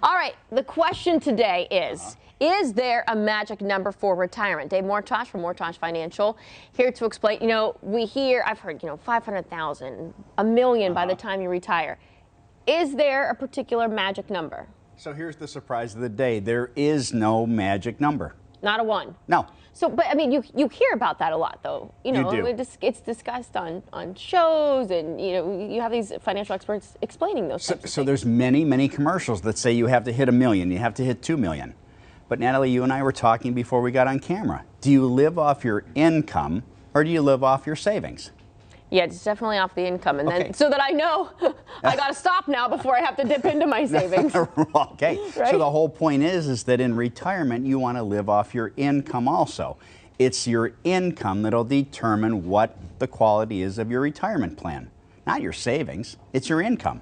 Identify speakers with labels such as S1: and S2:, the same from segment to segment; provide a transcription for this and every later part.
S1: All right, the question today is there a magic number for retirement? Dave Mortach from Mortach Financial here to explain. You know, I've heard, 500,000, a million by the time you retire. Is there a particular magic number?
S2: So here's the surprise of the day. There is no magic number.
S1: Not a one?
S2: No.
S1: So, but I mean, you hear about that a lot, though. You
S2: do.
S1: It's discussed on shows, and you have these financial experts explaining those types of
S2: So
S1: things.
S2: there's many commercials that say you have to hit $1 million, you have to hit $2 million. But Natalie, you and I were talking before we got on camera. Do you live off your income or do you live off your savings?
S1: Yeah, it's definitely off the income, and then so that I know I got to stop now before I have to dip into my savings.
S2: Okay,
S1: right?
S2: So the whole point is that in retirement you want to live off your income also. It's your income that'll determine what the quality is of your retirement plan, not your savings. It's your income.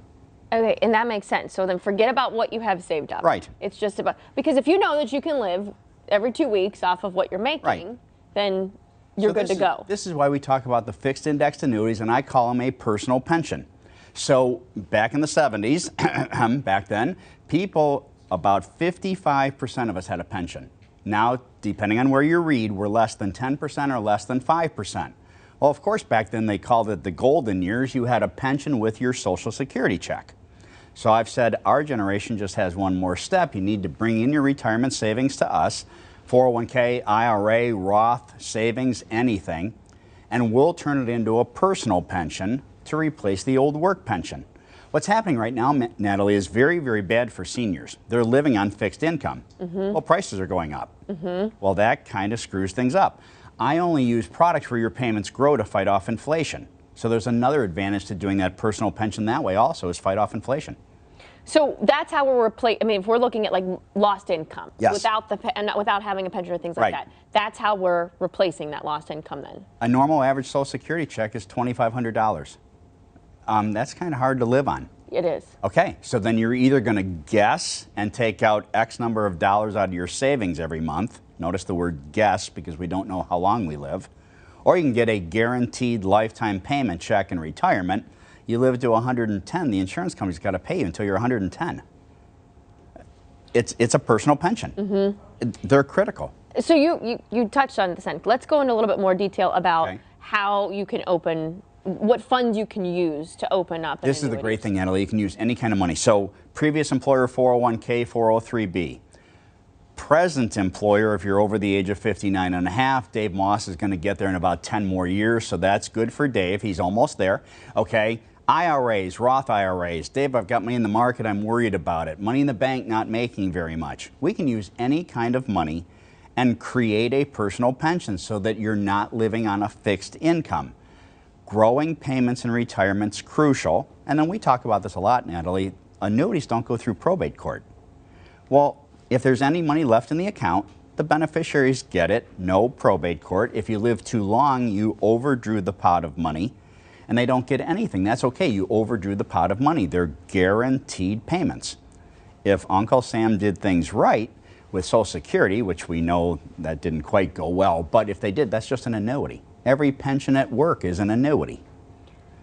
S1: Okay, and that makes sense. So then forget about what you have saved up.
S2: Right.
S1: It's just about, because if you know that you can live every 2 weeks off of what you're making, then you're good to go.
S2: This is why we talk about the fixed indexed annuities, and I call them a personal pension. So back in the 70s, back then, people, about 55% of us had a pension. Now, depending on where you read, we're less than 10% or less than 5%. Well, of course, back then they called it the golden years. You had a pension with your Social Security check. So I've said our generation just has one more step. You need to bring in your retirement savings to us, 401k, IRA, Roth, savings, anything, and we'll turn it into a personal pension to replace the old work pension. What's happening right now, Natalie, is very bad for seniors. They're living on fixed income. Well, prices are going up. Well, that kind of screws things up. I only use products where your payments grow to fight off inflation. So there's another advantage to doing that personal pension that way also, is fight off inflation.
S1: So that's how we're replacing. I mean, if we're looking at like lost income,
S2: yes,
S1: without having a pension or things like that, that's how we're replacing that lost income then.
S2: A normal average Social Security check is $2,500. That's kind of hard to live on.
S1: It is.
S2: Okay, so then you're either going to guess and take out X number of dollars out of your savings every month. Notice the word guess, because we don't know how long we live. Or you can get a guaranteed lifetime payment check in retirement. You live to 110, the insurance company's got to pay you until you're 110. It's a personal pension. They're critical.
S1: So you touched on this end. Let's go into a little bit more detail about how you can open, what funds you can use to open up an
S2: This is the great thing, Natalie. You can use any kind of money. So previous employer, 401k, 403b. Present employer, if you're over the age of 59 and a half, Dave Moss is going to get there in about 10 more years, so that's good for Dave. He's almost there. Okay. IRAs, Roth IRAs. Dave, I've got money in the market, I'm worried about it. Money in the bank, not making very much. We can use any kind of money and create a personal pension so that you're not living on a fixed income. Growing payments in retirement's crucial. And then we talk about this a lot, Natalie. Annuities don't go through probate court. Well, if there's any money left in the account, the beneficiaries get it, no probate court. If you live too long, you overdrew the pot of money, and they don't get anything. That's okay, you overdrew the pot of money. They're guaranteed payments. If Uncle Sam did things right with Social Security, which we know that didn't quite go well, but if they did, that's just an annuity. Every pension at work is an annuity.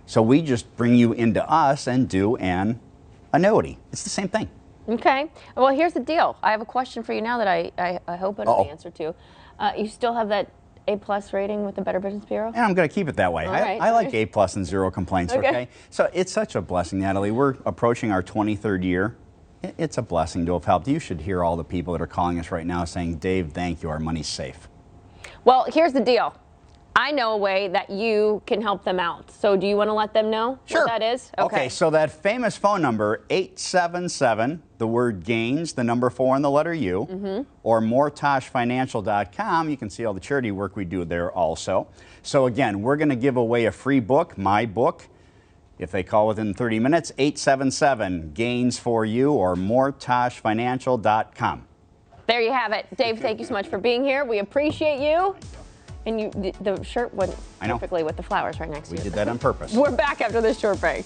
S2: So we just bring you into us and do an annuity. It's the same thing.
S1: Okay. Well, here's the deal. I have a question for you now that I hope I know the answer to. You still have that A+ rating with the Better Business Bureau?
S2: And I'm going to keep it that way. I like A+ and 0 complaints, okay? So it's such a blessing, Natalie. We're approaching our 23rd year. It's a blessing to have helped. You should hear all the people that are calling us right now saying, Dave, thank you, our money's safe. Well, here's the deal. I know a way that you can help them out. So do you want to let them know what that is? Okay, so that famous phone number, 877, the word gains, the number 4 and the letter U, or mortachfinancial.com. You can see all the charity work we do there also. So again, we're going to give away a free book, my book. If they call within 30 minutes, 877, gains for you, or mortachfinancial.com. There you have it. Dave, thank you so much for being here. We appreciate you. And the shirt went perfectly with the flowers right next to you. We did that on purpose. We're back after this short break.